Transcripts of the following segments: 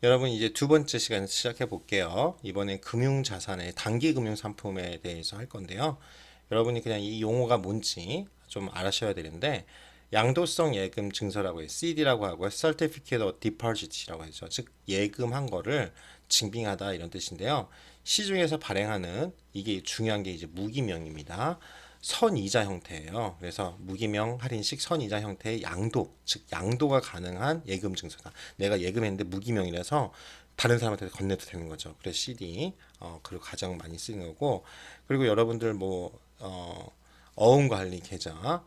여러분 이제 두 번째 시간 시작해 볼게요. 이번엔 금융자산의 단기 금융 상품에 대해서 할 건데요. 여러분이 그냥 이 용어가 뭔지 좀 알아셔야 되는데 양도성 예금 증서라고 해요. CD라고 하고요. Certificate of Deposit이라고 하죠. 즉 예금한 거를 증빙하다 이런 뜻인데요. 시중에서 발행하는 이게 중요한 게 이제 무기명입니다. 선이자 형태예요. 그래서 무기명 할인식 선이자 형태의 양도, 즉 양도가 가능한 예금 증서다. 내가 예금했는데 무기명이라서 다른 사람한테 건네도 되는 거죠. 그래서 CD 그리고 가장 많이 쓰는 거고, 그리고 여러분들 뭐 어음관리 계좌,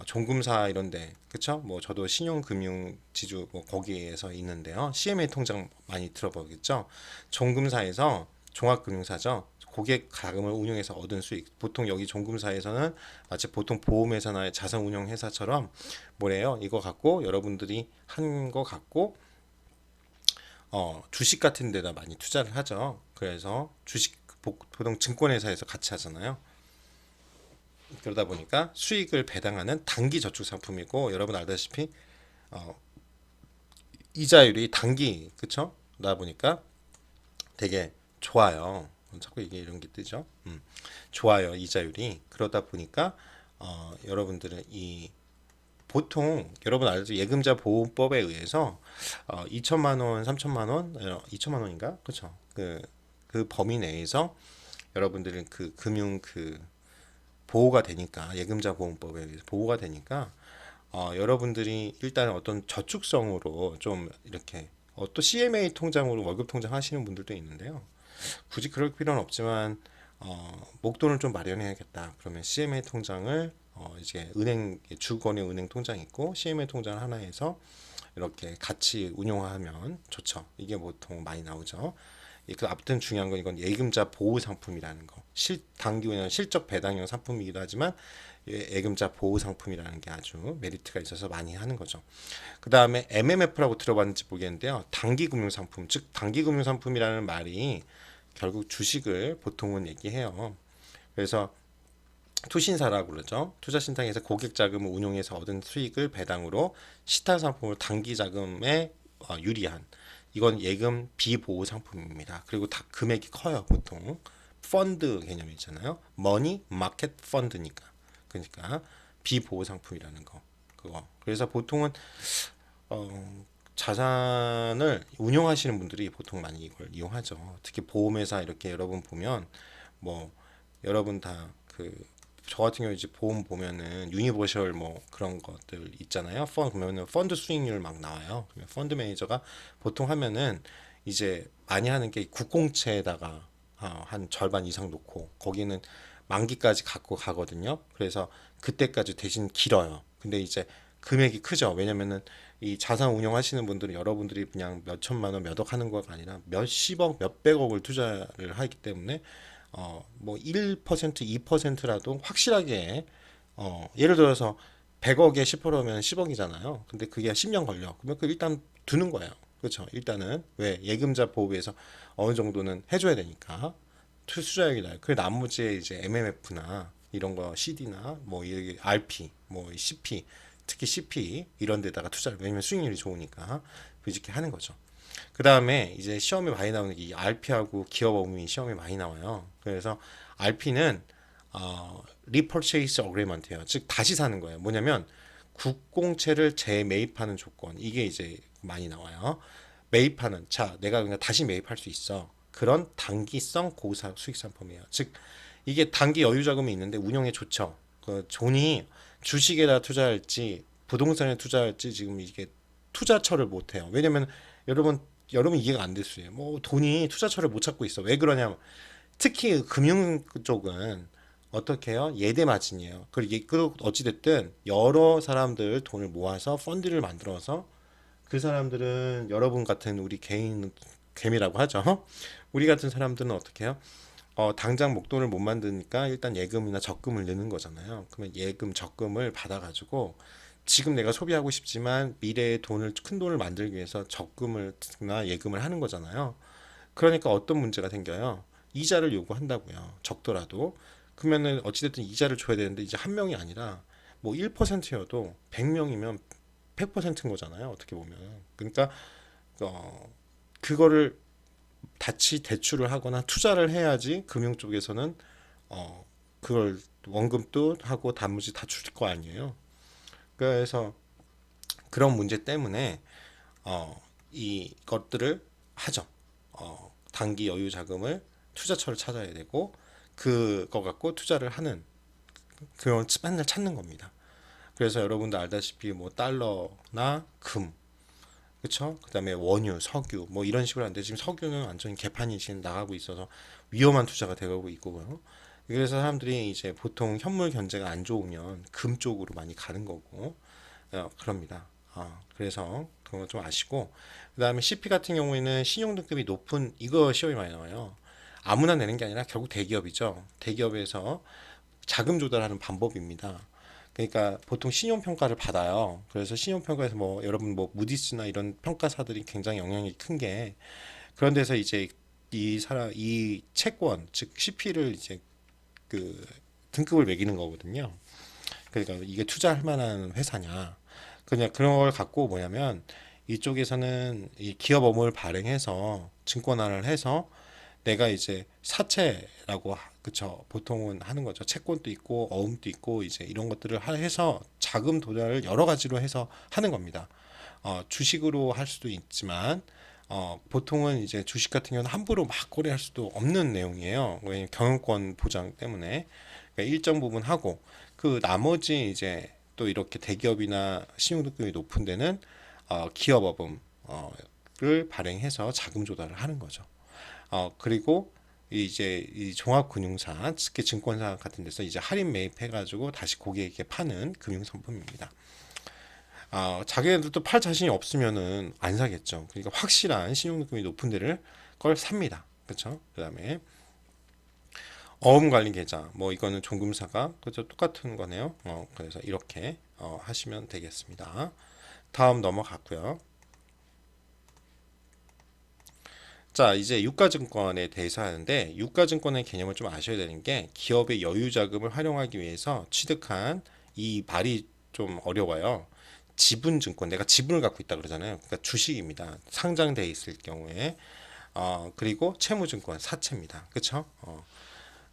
종금사 이런데 그쵸? 뭐 저도 신용금융지주 뭐 거기에서 있는데요. CMA 통장 많이 들어보겠죠? 종금사에서 종합금융사죠. 고객 자금을 운용해서 얻은 수익. 보통 여기 종금사에서는 마치 보통 보험회사나 자산운용회사처럼 뭐래요? 이거 갖고 여러분들이 한 거 갖고 주식 같은 데다 많이 투자를 하죠. 그래서 주식 보통 증권회사에서 같이 하잖아요. 그러다 보니까 수익을 배당하는 단기 저축 상품이고 여러분 알다시피 어, 이자율이 단기 그쵸? 나 보니까 되게 좋아요. 자꾸 이게 이런 게 뜨죠. 좋아요 이자율이 그러다 보니까 여러분들은 이 보통 여러분 알죠? 예금자 보호법에 의해서 2천만 원, 3천만 원, 2천만 원인가? 그렇죠. 그 범위 내에서 여러분들은 그 금융 그 보호가 되니까 예금자 보험법에 의해서 보호가 되니까 여러분들이 일단 어떤 저축성으로 좀 이렇게 또 CMA 통장으로 월급 통장 하시는 분들도 있는데요. 굳이 그럴 필요는 없지만 목돈을 좀 마련해야겠다. 그러면 CMA 통장을 이제 은행 주거래 은행 통장 있고 CMA 통장 하나에서 이렇게 같이 운용하면 좋죠. 이게 보통 많이 나오죠. 그 아무튼 중요한 건 이건 예금자 보호 상품이라는 거. 단기 운영 실적 배당형 상품이기도 하지만 예금자 보호 상품이라는 게 아주 메리트가 있어서 많이 하는 거죠. 그 다음에 MMF라고 들어봤는지 모르겠는데요. 단기 금융 상품, 즉 단기 금융 상품이라는 말이 결국 주식을 보통은 얘기해요. 그래서 투신사라고 그러죠. 투자신탁에서 고객 자금을 운용해서 얻은 수익을 배당으로 시타 상품을 단기 자금에 유리한 이건 예금 비보호 상품입니다. 그리고 다 금액이 커요. 보통 펀드 개념이 있잖아요. 머니 마켓 펀드니까 그러니까 비보호 상품이라는 거 그거. 그래서 보통은 자산을 운용하시는 분들이 보통 많이 이걸 이용하죠. 특히 보험회사 이렇게 여러분 보면 뭐 여러분 다 저 같은 경우 이제 보험 보면은 유니버셜 뭐 그런 것들 있잖아요. 보면은 펀드 수익률 막 나와요. 그러면 펀드 매니저가 보통 하면은 이제 많이 하는 게 국공채에다가 한 절반 이상 놓고 거기는 만기까지 갖고 가거든요. 그래서 그때까지 대신 길어요. 근데 이제 금액이 크죠. 왜냐면은 이 자산 운용하시는 분들은 여러분들이 그냥 몇 천만 원, 몇 억 하는 거가 아니라 몇십억, 몇백억을 투자를 하기 때문에 뭐 1%, 2%라도 확실하게 예를 들어서 100억에 10%면 10억이잖아요. 근데 그게 10년 걸려. 그러면 그 일단 두는 거예요. 그렇죠. 일단은 왜 예금자 보호에서 어느 정도는 해줘야 되니까 투자액이 나요. 그 나머지 이제 MMF나 이런 거 CD나 뭐 이게 RP, 뭐 CP, 특히 CP 이런 데다가 투자를 왜냐면 수익률이 좋으니까 이렇게 하는 거죠. 그 다음에 이제 시험에 많이 나오는 게 이 RP하고 기업 어음이 시험에 많이 나와요. 그래서 RP는 Repurchase Agreement예요. 즉 다시 사는 거예요. 뭐냐면 국공채를 재매입하는 조건 이게 이제 많이 나와요. 매입하는 자 내가 그냥 다시 매입할 수 있어. 그런 단기성 고사 수익 상품이에요. 즉 이게 단기 여유 자금이 있는데 운영에 좋죠. 그 돈이 주식에다 투자할지 부동산에 투자할지 지금 이게 투자처를 못 해요. 왜냐면 여러분 이해가 안 됐어요. 뭐 돈이 투자처를 못 찾고 있어. 왜 그러냐? 특히 금융 쪽은 어떻게 해요? 예대 마진이에요. 그리고 어찌 됐든 여러 사람들 돈을 모아서 펀드를 만들어서 그 사람들은 여러분 같은 우리 개인 개미라고 하죠. 우리 같은 사람들은 어떻게 해요? 당장 목돈을 못 만드니까 일단 예금이나 적금을 넣는 거잖아요. 그러면 예금, 적금을 받아가지고 지금 내가 소비하고 싶지만 미래에 큰 돈을 만들기 위해서 적금을나 예금을 하는 거잖아요. 그러니까 어떤 문제가 생겨요? 이자를 요구한다고요. 적더라도. 그러면은 어찌됐든 이자를 줘야 되는데 이제 한 명이 아니라 뭐 1%여도 100명이면 100%인 거잖아요. 어떻게 보면. 그러니까 어, 그거를 같이 대출을 하거나 투자를 해야지 금융 쪽에서는 그걸 원금도 하고 단무지 다 줄 거 아니에요. 그래서 그런 문제 때문에 이것들을 하죠. 단기 여유 자금을 투자처를 찾아야 되고 그거 갖고 투자를 하는 그걸 맨날 찾는 겁니다. 그래서 여러분도 알다시피 뭐 달러나 금, 그쵸? 그다음에 원유, 석유 뭐 이런 식으로 하는데 지금 석유는 완전히 개판이 지금 나가고 있어서 위험한 투자가 되고 있고요. 그래서 사람들이 이제 보통 현물 견제가 안 좋으면 금 쪽으로 많이 가는 거고 그럽니다. 그래서 그런 거 좀 아시고 그다음에 CP 같은 경우에는 신용 등급이 높은 이거 시험이 많이 나와요. 아무나 내는 게 아니라 결국 대기업이죠. 대기업에서 자금 조달하는 방법입니다. 그러니까 보통 신용 평가를 받아요. 그래서 신용 평가에서 뭐 여러분 뭐 무디스나 이런 평가사들이 굉장히 영향이 큰 게 그런 데서 이제 이 채권 즉 CP를 이제 그 등급을 매기는 거거든요. 그러니까 이게 투자할 만한 회사냐. 그냥 그런 걸 갖고 뭐냐면 이쪽에서는 이 기업 업무를 발행해서 증권화를 해서 내가 이제 사채라고 그쵸 보통은 하는 거죠. 채권도 있고 어음도 있고 이제 이런 것들을 해서 자금 도달을 여러 가지로 해서 하는 겁니다. 주식으로 할 수도 있지만 보통은 이제 주식 같은 경우는 함부로 막 거래할 수도 없는 내용이에요. 왜냐면 경영권 보장 때문에 그러니까 일정 부분 하고 그 나머지 이제 또 이렇게 대기업이나 신용등급이 높은 데는 기업어음을 발행해서 자금 조달을 하는 거죠. 그리고 이제 이 종합금융사, 특히 증권사 같은 데서 이제 할인 매입해가지고 다시 고객에게 파는 금융상품입니다. 자기네들도 팔 자신이 없으면은 안 사겠죠. 그러니까 확실한 신용등급이 높은 데를 걸 삽니다. 그렇죠? 그다음에 어음관리계좌, 뭐 이거는 종금사가 그죠 똑같은 거네요. 그래서 이렇게 하시면 되겠습니다. 다음 넘어갔고요. 자, 이제 유가증권에 대해서 하는데 유가증권의 개념을 좀 아셔야 되는 게 기업의 여유자금을 활용하기 위해서 취득한 이 말이 좀 어려워요. 지분증권, 내가 지분을 갖고 있다 그러잖아요. 그러니까 주식입니다. 상장돼 있을 경우에 그리고 채무증권, 사채입니다. 그렇죠?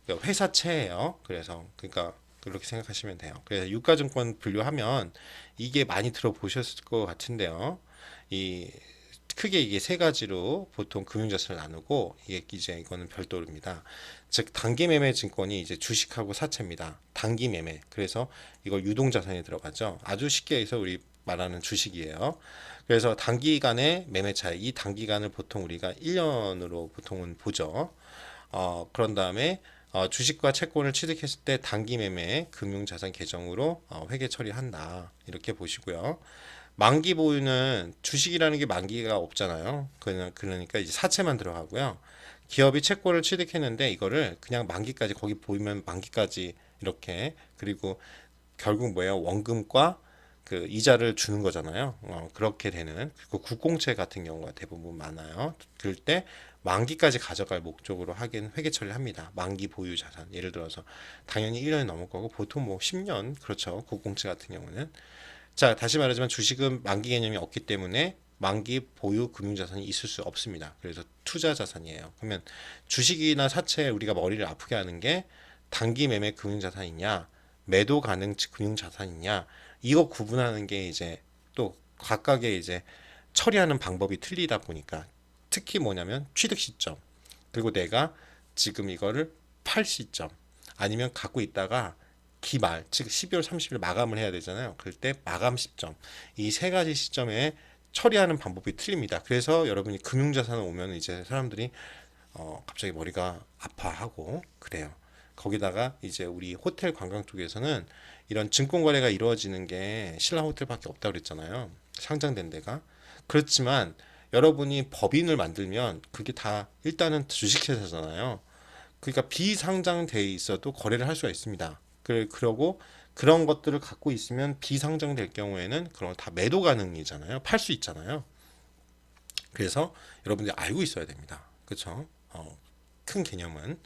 그러니까 회사채예요. 그래서 그러니까 그렇게 생각하시면 돼요. 그래서 유가증권 분류하면 이게 많이 들어보셨을 것 같은데요. 이 크게 이게 세 가지로 보통 금융자산을 나누고 이게 이제 이거는 별도입니다. 즉 단기 매매 증권이 이제 주식하고 사채입니다. 단기 매매. 그래서 이걸 유동자산에 들어가죠. 아주 쉽게 해서 우리 말하는 주식이에요. 그래서 단기간의 매매 차익, 이 단기간을 보통 우리가 1년으로 보통은 보죠. 그런 다음에 주식과 채권을 취득했을 때 단기 매매 금융자산 계정으로 회계 처리한다. 이렇게 보시고요. 만기 보유는 주식이라는 게 만기가 없잖아요. 그러니까 이제 사채만 들어가고요. 기업이 채권을 취득했는데 이거를 그냥 만기까지 거기 보이면 만기까지 이렇게 그리고 결국 뭐예요? 원금과 그 이자를 주는 거잖아요. 그렇게 되는 그리고 국공채 같은 경우가 대부분 많아요. 그럴 때 만기까지 가져갈 목적으로 하긴 회계 처리를 합니다. 만기 보유 자산. 예를 들어서 당연히 1년이 넘을 거고 보통 뭐 10년 그렇죠. 국공채 같은 경우는 자, 다시 말하지만 주식은 만기 개념이 없기 때문에 만기 보유 금융자산이 있을 수 없습니다. 그래서 투자 자산이에요. 그러면 주식이나 사채에 우리가 머리를 아프게 하는 게 단기 매매 금융자산이냐, 매도 가능 금융자산이냐, 이거 구분하는 게 이제 또 각각의 이제 처리하는 방법이 틀리다 보니까 특히 뭐냐면 취득 시점, 그리고 내가 지금 이거를 팔 시점, 아니면 갖고 있다가 기말, 즉 12월 30일 마감을 해야 되잖아요. 그럴 때 마감 시점, 이 세 가지 시점에 처리하는 방법이 틀립니다. 그래서 여러분이 금융자산을 오면 이제 사람들이 갑자기 머리가 아파하고 그래요. 거기다가 이제 우리 호텔 관광 쪽에서는 이런 증권 거래가 이루어지는 게 신라호텔밖에 없다고 그랬잖아요. 상장된 데가. 그렇지만 여러분이 법인을 만들면 그게 다 일단은 주식회사잖아요. 그러니까 비상장돼 있어도 거래를 할 수가 있습니다. 그러고 그런 것들을 갖고 있으면 비상장될 경우에는 그런 거 다 매도 가능이잖아요. 팔 수 있잖아요. 그래서 여러분들이 알고 있어야 됩니다. 그렇죠? 큰 개념은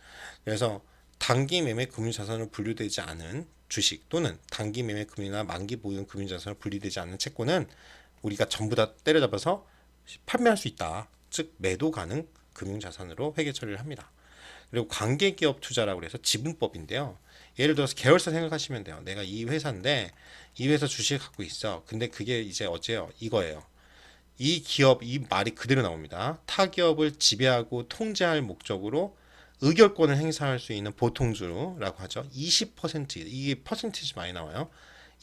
그래서 단기 매매 금융자산으로 분류되지 않은 주식 또는 단기 매매 금이나 만기 보유 금융자산으로 분류되지 않는 채권은 우리가 전부 다 때려잡아서 판매할 수 있다. 즉 매도 가능 금융자산으로 회계 처리를 합니다. 그리고 관계기업 투자라고 해서 지분법인데요. 예를 들어서 계열사 생각하시면 돼요. 내가 이 회사인데 이 회사 주식 갖고 있어. 근데 그게 이제 어째요? 이거예요. 이 기업, 이 말이 그대로 나옵니다. 타 기업을 지배하고 통제할 목적으로 의결권을 행사할 수 있는 보통주라고 하죠. 20% 이게 퍼센티지 많이 나와요.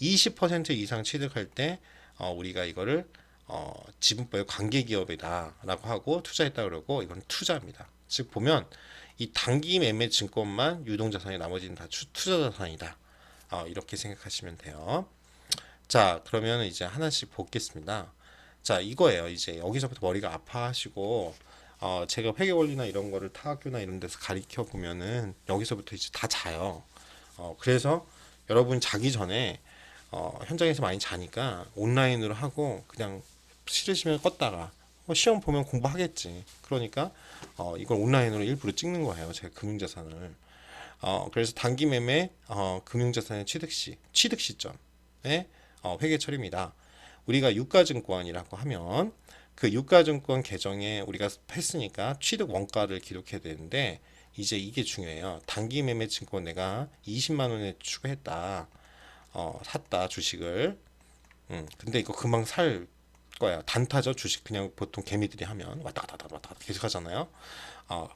20% 이상 취득할 때 우리가 이거를 지분법의 관계기업이다라고 하고 투자했다 그러고 이건 투자입니다. 즉 보면 이 단기 매매 증권만 유동자산이 나머지는 다 투자자산이다. 이렇게 생각하시면 돼요. 자, 그러면 이제 하나씩 보겠습니다. 자, 이거예요. 이제 여기서부터 머리가 아파하시고 제가 회계 원리나 이런 거를 타학교나 이런 데서 가르쳐 보면은 여기서부터 이제 다 자요. 그래서 여러분 자기 전에 현장에서 많이 자니까 온라인으로 하고 그냥 싫으시면 껐다가 시험 보면 공부하겠지. 그러니까 이걸 온라인으로 일부러 찍는 거예요. 제가 금융자산을. 그래서 단기 매매 금융자산의 취득 시점에 회계 처리입니다. 우리가 유가증권이라고 하면 그 유가증권 계정에 우리가 했으니까 취득 원가를 기록해야 되는데 이제 이게 중요해요. 단기 매매 증권 내가 20만 원에 추가했다. 샀다 주식을. 근데 이거 금방 살 거야. 단타죠. 주식 그냥 보통 개미들이 하면 왔다 갔다 왔다 갔다 계속 하잖아요.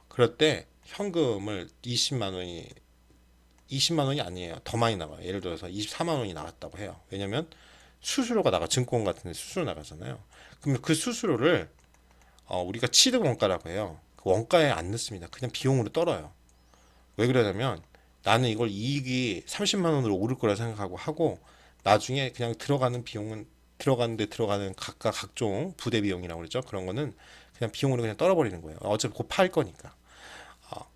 그럴 때 현금을 20만 원이 아니에요. 더 많이 나와요. 예를 들어서 24만 원이 나갔다고 해요. 왜냐면 수수료가 나가 증권 같은 데 수수료 나가잖아요. 그러면 그 수수료를 우리가 취득 원가라고 해요. 그 원가에 안 넣습니다. 그냥 비용으로 떨어요. 왜 그러냐면 나는 이걸 이익이 30만 원으로 오를 거라 생각하고 하고 나중에 그냥 들어가는 비용은 들어가는데 들어가는 각각 각종 부대 비용이라고 그러죠. 그런 거는 그냥 비용으로 그냥 떨어버리는 거예요. 어차피 곧 팔 거니까.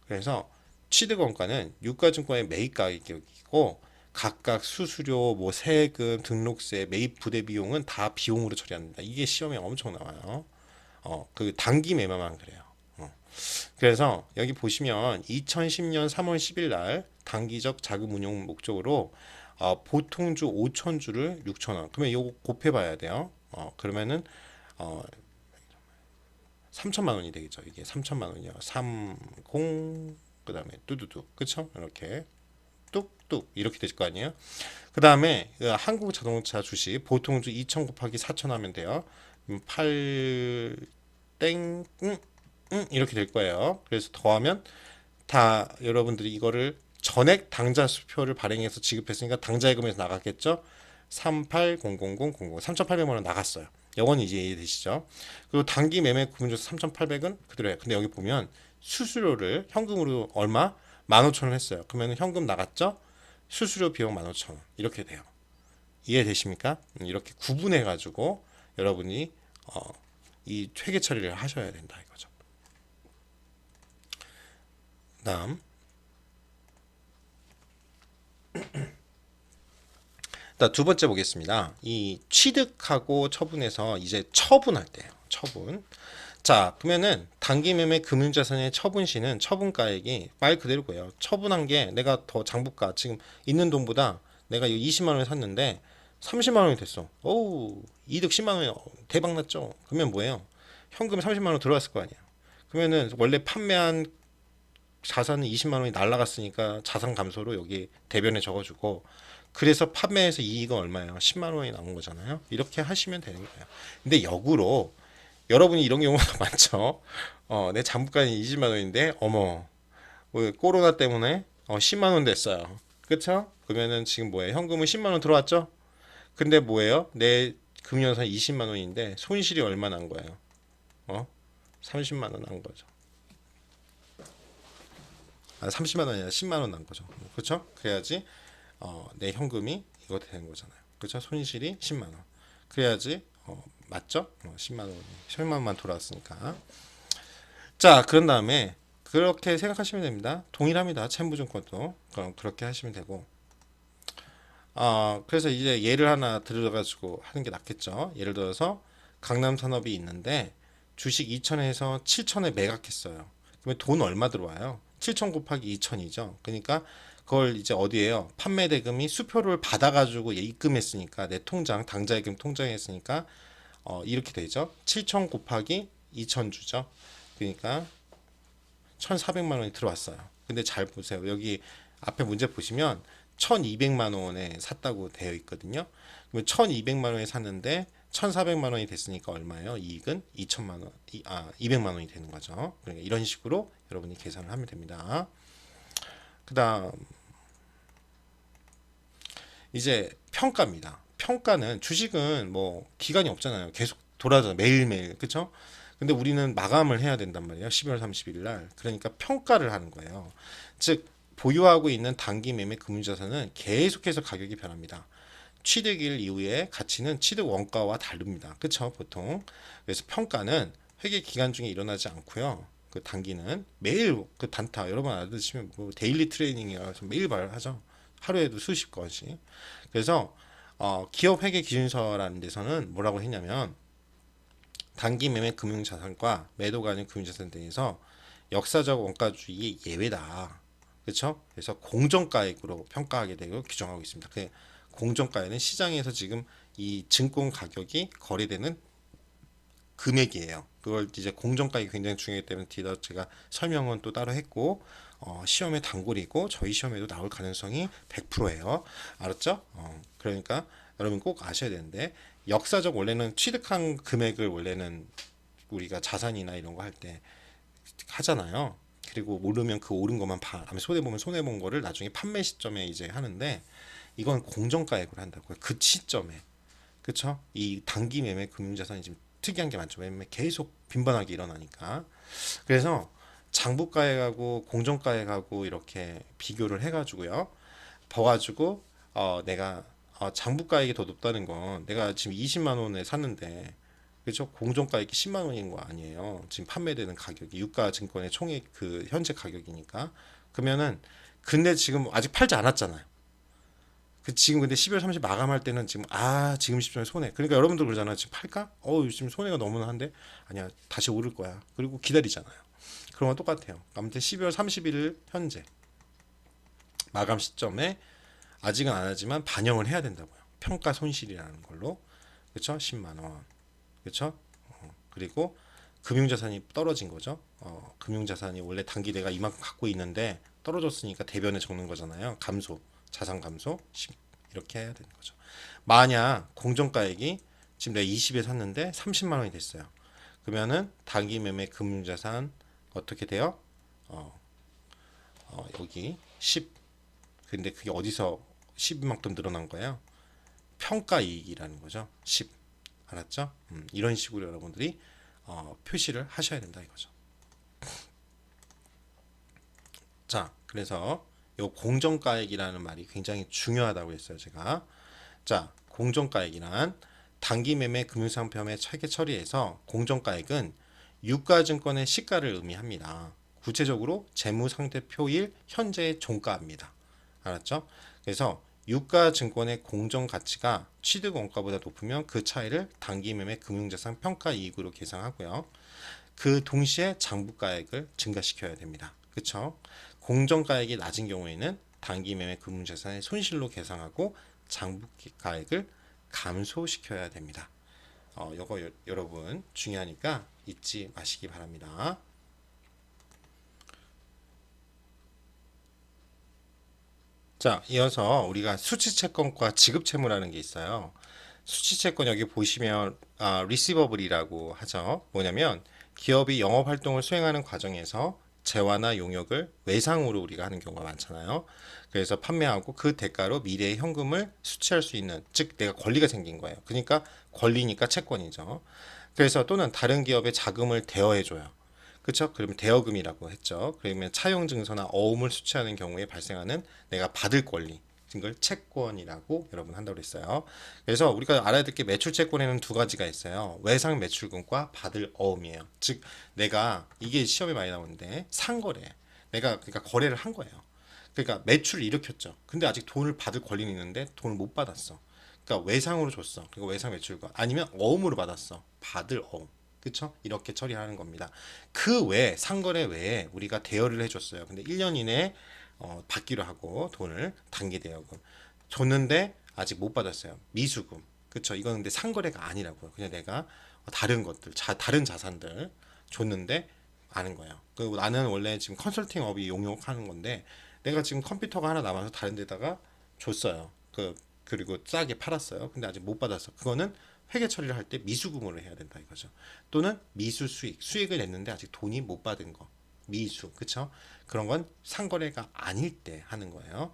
그래서 취득 원가는 유가증권의 매입 가격이고 각각 수수료, 뭐 세금, 등록세, 매입 부대 비용은 다 비용으로 처리합니다. 이게 시험에 엄청 나와요. 그 단기 매매만 그래요. 그래서 여기 보시면 2010년 3월 10일 날 단기적 자금 운용 목적으로 보통주 5,000주를 6,000원. 그러면 이거 곱해봐야 돼요. 그러면은 3천만 원이 되겠죠. 이게 3천만 원이요. 30 그다음에 뚜두두 그쵸? 이렇게 뚝뚝 이렇게 될 거 아니에요. 그 다음에 한국자동차 주식 보통주 2,000 곱하기 4,000 하면 돼요. 8 땡 이렇게 될 거예요. 그래서 더하면 다 여러분들이 이거를 전액 당좌 수표를 발행해서 지급했으니까 당좌예금에서 나갔겠죠. 38,000,000 3,800만 원 나갔어요. 이건 이제 이해되시죠? 그리고 단기 매매 금융조사 3,800은 그대로예요. 근데 여기 보면 수수료를 현금으로 얼마? 15,000원 했어요. 그러면 현금 나갔죠? 수수료 비용 15,000원 이렇게 돼요. 이해되십니까? 이렇게 구분해 가지고 여러분이 이 회계 처리를 하셔야 된다 이거죠. 다음 두 번째 보겠습니다. 이 취득하고 처분해서 이제 처분할 때예요. 처분. 자, 보면은 단기 매매 금융자산의 처분시는 처분가액이 말 그대로고요. 처분한 게 내가 더 장부가 지금 있는 돈보다 내가 이거 20만 원에 샀는데 30만 원이 됐어. 오, 이득 10만 원이 대박 났죠. 그러면 뭐예요? 현금 30만 원 들어왔을 거 아니야. 그러면은 원래 판매한 자산은 20만 원이 날라갔으니까 자산 감소로 여기 대변에 적어주고 그래서 판매해서 이익은 얼마예요? 10만 원이 나온 거잖아요. 이렇게 하시면 되는 거예요. 근데 역으로 여러분이 이런 경우가 많죠. 내 잔부가는 20만 원인데 어머 뭐 코로나 때문에 10만 원 됐어요. 그렇죠? 그러면은 지금 뭐예요? 현금은 10만 원 들어왔죠? 근데 뭐예요? 내 금융자산 20만 원인데 손실이 얼마 난 거예요? 30만 원 난 거죠. 30만 원이 아니라 10만 원 난 거죠. 그렇죠? 그래야지 내 현금이 이거 되는 거잖아요. 그렇죠? 손실이 10만 원. 그래야지 맞죠? 10만 원이 10만 원만 돌아왔으니까. 자, 그런 다음에 그렇게 생각하시면 됩니다. 동일합니다. 채무증권도 그럼 그렇게 하시면 되고. 그래서 이제 예를 하나 들어가지고 하는 게 낫겠죠. 예를 들어서 강남산업이 있는데 주식 2천에서 7천에 매각했어요. 그러면 돈 얼마 들어와요? 7천 곱하기 2천이죠. 그러니까 그걸 이제 어디에요? 판매 대금이 수표를 받아가지고 입금했으니까 내 통장 당좌예금 통장에 했으니까 이렇게 되죠. 7천 곱하기 2,000주죠. 그러니까 1,400만 원이 들어왔어요. 근데 잘 보세요. 여기 앞에 문제 보시면 1,200만 원에 샀다고 되어 있거든요. 그러면 1,200만 원에 샀는데 1,400만 원이 됐으니까 얼마예요? 이익은 2천만 원, 200만 원이 되는 거죠. 그러니까 이런 식으로 여러분이 계산을 하면 됩니다. 그다음 이제 평가입니다. 평가는 주식은 뭐 기간이 없잖아요. 계속 돌아잖아요. 매일매일. 그렇죠? 근데 우리는 마감을 해야 된단 말이에요. 12월 31일 날. 그러니까 평가를 하는 거예요. 즉 보유하고 있는 단기 매매 금융자산은 계속해서 가격이 변합니다. 취득일 이후에 가치는 취득 원가와 다릅니다. 그렇죠? 보통. 그래서 평가는 회계 기간 중에 일어나지 않고요. 그 단기는 매일 그 단타 여러분 알아두시면 뭐 데일리 트레이닝이라서 매일 하죠. 하루에도 수십 건씩. 그래서 기업 회계 기준서라는 데서는 뭐라고 했냐면 단기 매매 금융자산과 매도가 아닌 금융자산 등에서 역사적 원가주의 예외다. 그렇죠? 그래서 공정가액으로 평가하게 되고 규정하고 있습니다. 그 공정가액은 시장에서 지금 이 증권 가격이 거래되는 금액이에요. 그걸 이제 공정가액이 굉장히 중요하기 때문에 뒤에 제가 설명은 또 따로 했고 시험에 단골이고 저희 시험에도 나올 가능성이 100%예요. 알았죠? 그러니까 여러분 꼭 아셔야 되는데 역사적 원래는 취득한 금액을 원래는 우리가 자산이나 이런 거 할 때 하잖아요. 그리고 모르면 그 오른 것만 손해 보면 손해 본 거를 나중에 판매 시점에 이제 하는데 이건 공정가액으로 한다고요. 그 시점에. 그쵸? 이 단기 매매 금융자산이 지금 특이한 게 많죠. 왜냐면 계속 빈번하게 일어나니까. 그래서 장부가액하고 공정가액하고 이렇게 비교를 해가지고요. 봐가지고 내가 장부가액이 더 높다는 건 내가 지금 20만 원에 샀는데 그렇죠? 공정가액이 10만 원인 거 아니에요. 지금 판매되는 가격이 유가증권의 총액 그 현재 가격이니까. 그러면은 근데 지금 아직 팔지 않았잖아요. 지금 근데 12월 30일 마감할 때는 지금 지금 시점에 손해. 그러니까 여러분들 그러잖아요. 지금 팔까? 지금 손해가 너무 한데 아니야 다시 오를 거야. 그리고 기다리잖아요. 그런 건 똑같아요. 아무튼 12월 31일 현재 마감 시점에 아직은 안 하지만 반영을 해야 된다고요. 평가 손실이라는 걸로 그렇죠? 10만 원 그렇죠? 그리고 금융자산이 떨어진 거죠. 금융자산이 원래 단기 내가 이만큼 갖고 있는데 떨어졌으니까 대변에 적는 거잖아요. 감소, 자산 감소 이렇게 해야 되는 거죠. 만약 공정가액이 지금 내가 20에 샀는데 30만 원이 됐어요. 그러면은 단기 매매 금융자산 어떻게 돼요? 여기 10. 근데 그게 어디서 10만큼 늘어난 거예요? 평가 이익이라는 거죠. 10. 알았죠? 이런 식으로 여러분들이 표시를 하셔야 된다 이거죠. 자, 그래서 요 공정가액이라는 말이 굉장히 중요하다고 했어요, 제가. 자, 공정가액이란 단기 매매 금융상품의 차익 처리에서 공정가액은 유가증권의 시가를 의미합니다. 구체적으로 재무상태표일 현재의 종가입니다. 알았죠? 그래서 유가증권의 공정가치가 취득원가보다 높으면 그 차이를 단기 매매 금융자산 평가이익으로 계산하고요. 그 동시에 장부가액을 증가시켜야 됩니다. 그렇죠? 공정가액이 낮은 경우에는 단기 매매 금융자산의 손실로 계산하고 장부가액을 감소시켜야 됩니다. 이거 여러분 중요하니까 잊지 마시기 바랍니다. 자, 이어서 우리가 수취채권과 지급채무라는 게 있어요. 수취채권 여기 보시면 리시버블이라고 하죠. 뭐냐면 기업이 영업활동을 수행하는 과정에서 재화나 용역을 외상으로 우리가 하는 경우가 많잖아요. 그래서 판매하고 그 대가로 미래의 현금을 수취할 수 있는, 즉 내가 권리가 생긴 거예요. 그러니까 권리니까 채권이죠. 그래서 또는 다른 기업에 자금을 대여해줘요. 그렇죠? 그러면 대여금이라고 했죠. 그러면 차용 증서나 어음을 수취하는 경우에 발생하는 내가 받을 권리, 이걸 채권이라고 여러분 한다고 그랬어요. 그래서 우리가 알아야 될 게 매출 채권에는 두 가지가 있어요. 외상 매출금과 받을 어음이에요. 즉 내가 이게 시험에 많이 나오는데 상거래, 내가 그러니까 거래를 한 거예요. 그러니까 매출을 일으켰죠. 근데 아직 돈을 받을 권리는 있는데 돈을 못 받았어. 그러니까 외상으로 줬어. 그리고 외상 매출과 아니면 어음으로 받았어. 받을 어음. 그쵸? 이렇게 처리하는 겁니다. 그 외에 상거래 외에 우리가 대여를 해줬어요. 근데 1년 이내에 받기로 하고 돈을 단기 대여금 줬는데 아직 못 받았어요. 미수금. 그쵸? 이건 근데 상거래가 아니라고요. 그냥 내가 다른 것들, 다른 자산들 줬는데 아는 거예요. 그리고 나는 원래 지금 컨설팅 업이 용역하는 건데 내가 지금 컴퓨터가 하나 남아서 다른 데다가 줬어요. 그리고 싸게 팔았어요. 근데 아직 못 받았어. 그거는 회계 처리를 할 때 미수금으로 해야 된다 이거죠. 또는 미수 수익을 냈는데 아직 돈이 못 받은 거. 미수, 그쵸? 그런 건 상거래가 아닐 때 하는 거예요.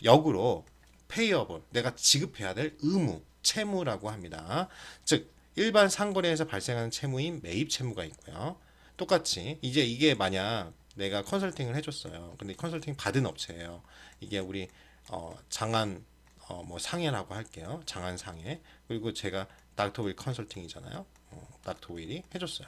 역으로 페이어블, 내가 지급해야 될 의무, 채무라고 합니다. 즉 일반 상거래에서 발생하는 채무인 매입 채무가 있고요. 똑같이 이제 이게 만약 내가 컨설팅을 해줬어요. 근데 컨설팅 받은 업체예요. 이게 우리 장안 뭐 상해라고 할게요. 장안 상해. 그리고 제가 닥터윌 컨설팅이잖아요. 닥터윌이 해줬어요.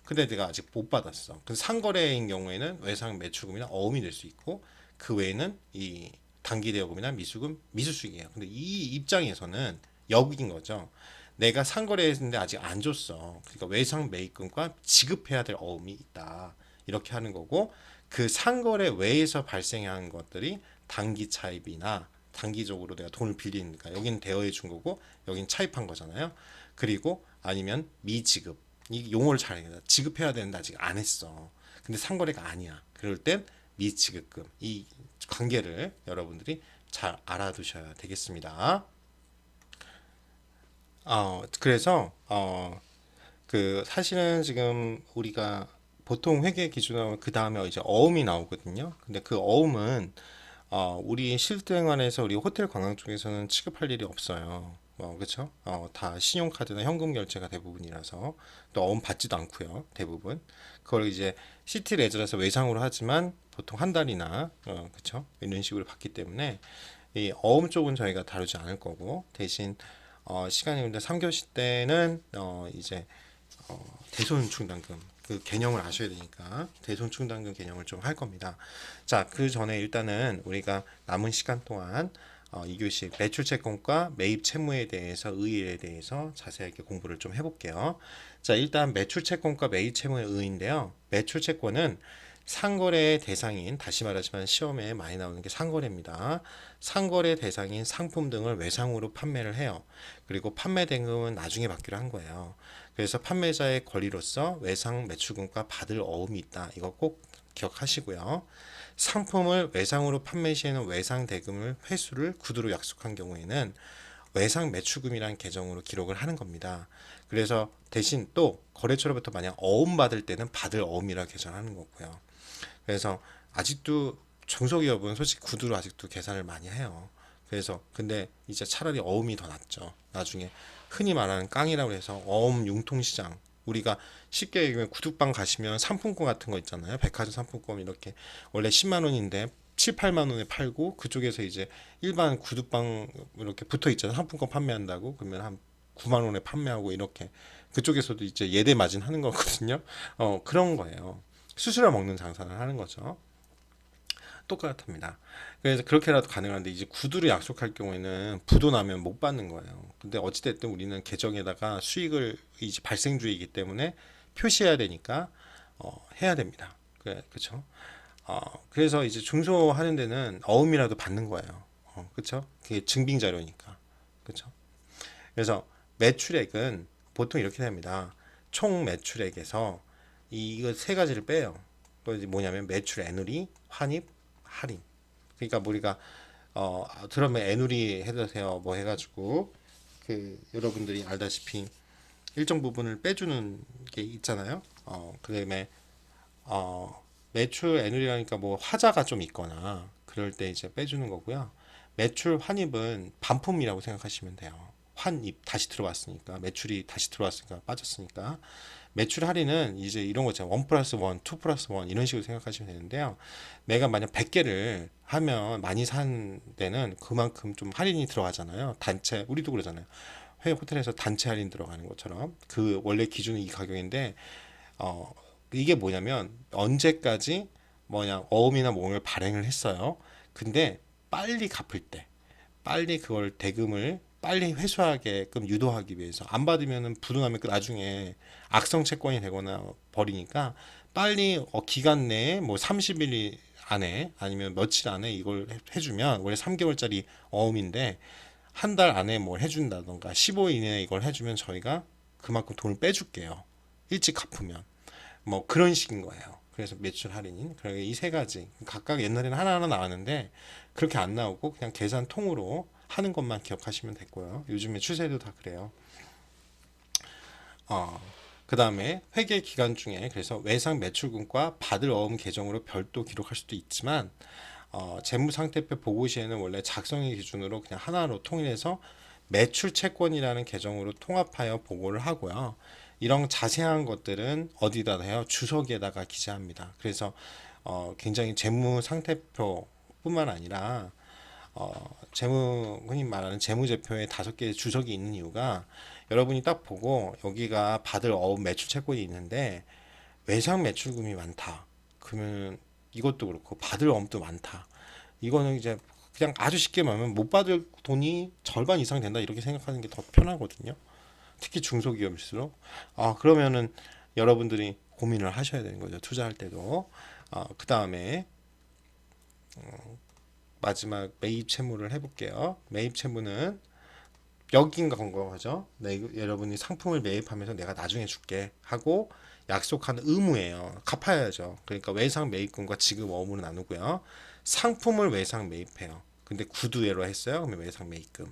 근데 내가 아직 못 받았어. 그 상거래인 경우에는 외상 매출금이나 어음이 될 수 있고 그 외에는 이 단기 대여금이나 미수금, 미수수익이에요. 근데 이 입장에서는 역인 거죠. 내가 상거래했는데 아직 안 줬어. 그러니까 외상 매입금과 지급해야 될 어음이 있다. 이렇게 하는 거고 그 상거래 외에서 발생한 것들이 단기 차입이나 단기적으로 내가 돈을 빌리니까 여기는 대여해 준 거고 여기는 차입한 거잖아요. 그리고 아니면 미지급. 이 용어를 잘 해야 돼. 지급해야 되는데 아직 안 했어. 근데 상거래가 아니야. 그럴 땐 미지급금. 이 관계를 여러분들이 잘 알아두셔야 되겠습니다. 그래서 그 사실은 지금 우리가 보통 회계 기준으로 그 다음에 이제 어음이 나오거든요. 근데 그 어음은 우리 실생활에서 우리 호텔 관광 쪽에서는 취급할 일이 없어요. 그렇죠? 다 신용카드나 현금 결제가 대부분이라서 또 어음 받지도 않고요. 대부분 그걸 이제 시티 레저라서 외상으로 하지만 보통 한 달이나 그렇죠? 이런 식으로 받기 때문에 이 어음 쪽은 저희가 다루지 않을 거고 대신 시간이 근데 3교시 때는 이제 대손충당금 그 개념을 아셔야 되니까 대손충당금 개념을 좀 할 겁니다. 자, 그 전에 일단은 우리가 남은 시간 동안 2교시 매출채권과 매입 채무에 대해서 의의에 대해서 자세하게 공부를 좀 해볼게요. 자, 일단 매출채권과 매입 채무의 의의인데요. 매출채권은 상거래의 대상인, 다시 말하지만 시험에 많이 나오는 게 상거래입니다. 상거래 대상인 상품 등을 외상으로 판매를 해요. 그리고 판매 대금은 나중에 받기로 한 거예요. 그래서 판매자의 권리로서 외상 매출금과 받을 어음이 있다. 이거 꼭 기억하시고요. 상품을 외상으로 판매 시에는 외상 대금을 회수를 구두로 약속한 경우에는 외상 매출금이라는 계정으로 기록을 하는 겁니다. 그래서 대신 또 거래처로부터 만약 어음 받을 때는 받을 어음이라 계산하는 거고요. 그래서 아직도 중소기업은 솔직히 구두로 아직도 계산을 많이 해요. 그래서 근데 이제 차라리 어음이 더 낫죠. 나중에 흔히 말하는 깡이라고 해서 어음 융통시장 우리가 쉽게 얘기하면 구두방 가시면 상품권 같은 거 있잖아요. 백화점 상품권 이렇게 원래 10만 원인데 7, 8만 원에 팔고 그쪽에서 이제 일반 구두방 이렇게 붙어 있잖아요. 상품권 판매한다고 그러면 한 9만 원에 판매하고 이렇게 그쪽에서도 이제 예대 마진 하는 거거든요. 그런 거예요. 수수료 먹는 장사를 하는 거죠. 똑같습니다. 그래서 그렇게라도 가능한데 이제 구두를 약속할 경우에는 부도 나면 못 받는 거예요. 근데 어찌됐든 우리는 계정에다가 수익을 이제 발생주이기 때문에 표시해야 되니까 해야 됩니다. 그렇죠? 그래서 이제 중소하는 데는 어음이라도 받는 거예요. 그렇죠? 그게 증빙 자료니까. 그렇죠? 그래서 매출액은 보통 이렇게 됩니다. 총 매출액에서 이거 세 가지를 빼요. 또 이제 뭐냐면 매출 애누리, 환입, 할인. 그러니까 우리가 들으면 애누리 해주세요 뭐 해가지고 그 여러분들이 알다시피 일정 부분을 빼주는 게 있잖아요. 그다음에 매출 애누리라니까 뭐 화자가 좀 있거나 그럴 때 이제 빼주는 거고요. 매출 환입은 반품이라고 생각하시면 돼요. 환입 다시 들어왔으니까 매출이 다시 들어왔으니까 빠졌으니까 매출 할인은 이제 이런 거 있잖아요. 1 플러스 1, 2 플러스 1 이런 식으로 생각하시면 되는데요. 내가 만약 100개를 하면 많이 산 데는 그만큼 좀 할인이 들어가잖아요. 단체 우리도 그러잖아요. 호텔에서 단체 할인 들어가는 것처럼 그 원래 기준은 이 가격인데 어 이게 뭐냐면 언제까지 뭐냐 어음이나 뭐를 발행을 했어요. 근데 빨리 갚을 때 빨리 그걸 대금을 빨리 회수하게끔 유도하기 위해서 안 받으면은 부도나면 그 나중에 악성 채권이 되거나 버리니까 빨리 기간 내에 뭐 30일 안에 아니면 며칠 안에 이걸 해주면 원래 3개월짜리 어음인데 한 달 안에 뭘 해준다던가 15일 이내에 이걸 해주면 저희가 그만큼 돈을 빼줄게요. 일찍 갚으면. 뭐 그런 식인 거예요. 그래서 매출 할인인. 그러니까 이 세 가지 각각 옛날에는 하나하나 나왔는데 그렇게 안 나오고 그냥 계산 통으로 하는 것만 기억하시면 됐고요. 요즘에 추세도 다 그래요. 그 다음에 회계 기간 중에 그래서 외상 매출금과 받을 어음 계정으로 별도 기록할 수도 있지만 재무상태표 보고 시에는 원래 작성일 기준으로 그냥 하나로 통일해서 매출 채권이라는 계정으로 통합하여 보고를 하고요. 이런 자세한 것들은 어디다 해요? 주석에다가 기재합니다. 그래서 굉장히 재무상태표뿐만 아니라 흔히 말하는 재무제표에 5개의 주석이 있는 이유가 여러분이 딱 보고 여기가 받을 어음 매출 채권이 있는데 외상 매출금이 많다. 그러면 이것도 그렇고 받을 어음도 많다. 이거는 이제 그냥 아주 쉽게 말하면 못 받을 돈이 절반 이상 된다 이렇게 생각하는 게 더 편하거든요. 특히 중소기업일수록 그러면은 여러분들이 고민을 하셔야 되는 거죠. 투자할 때도. 그 다음에 마지막 매입 채무를 해볼게요. 매입 채무는 여긴 건 거죠. 여러분이 상품을 매입하면서 내가 나중에 줄게 하고 약속한 의무예요. 갚아야죠. 그러니까 외상 매입금과 지급 어음으로 나누고요. 상품을 외상 매입해요. 근데 구두예로 했어요. 그러면 외상 매입금.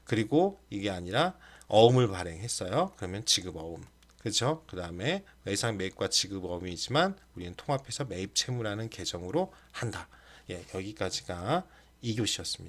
그리고 이게 아니라 어음을 발행했어요. 그러면 지급 어음. 그렇죠? 그 다음에 외상 매입과 지급 어음이지만 우리는 통합해서 매입 채무라는 계정으로 한다. 예, 여기까지가 2교시였습니다.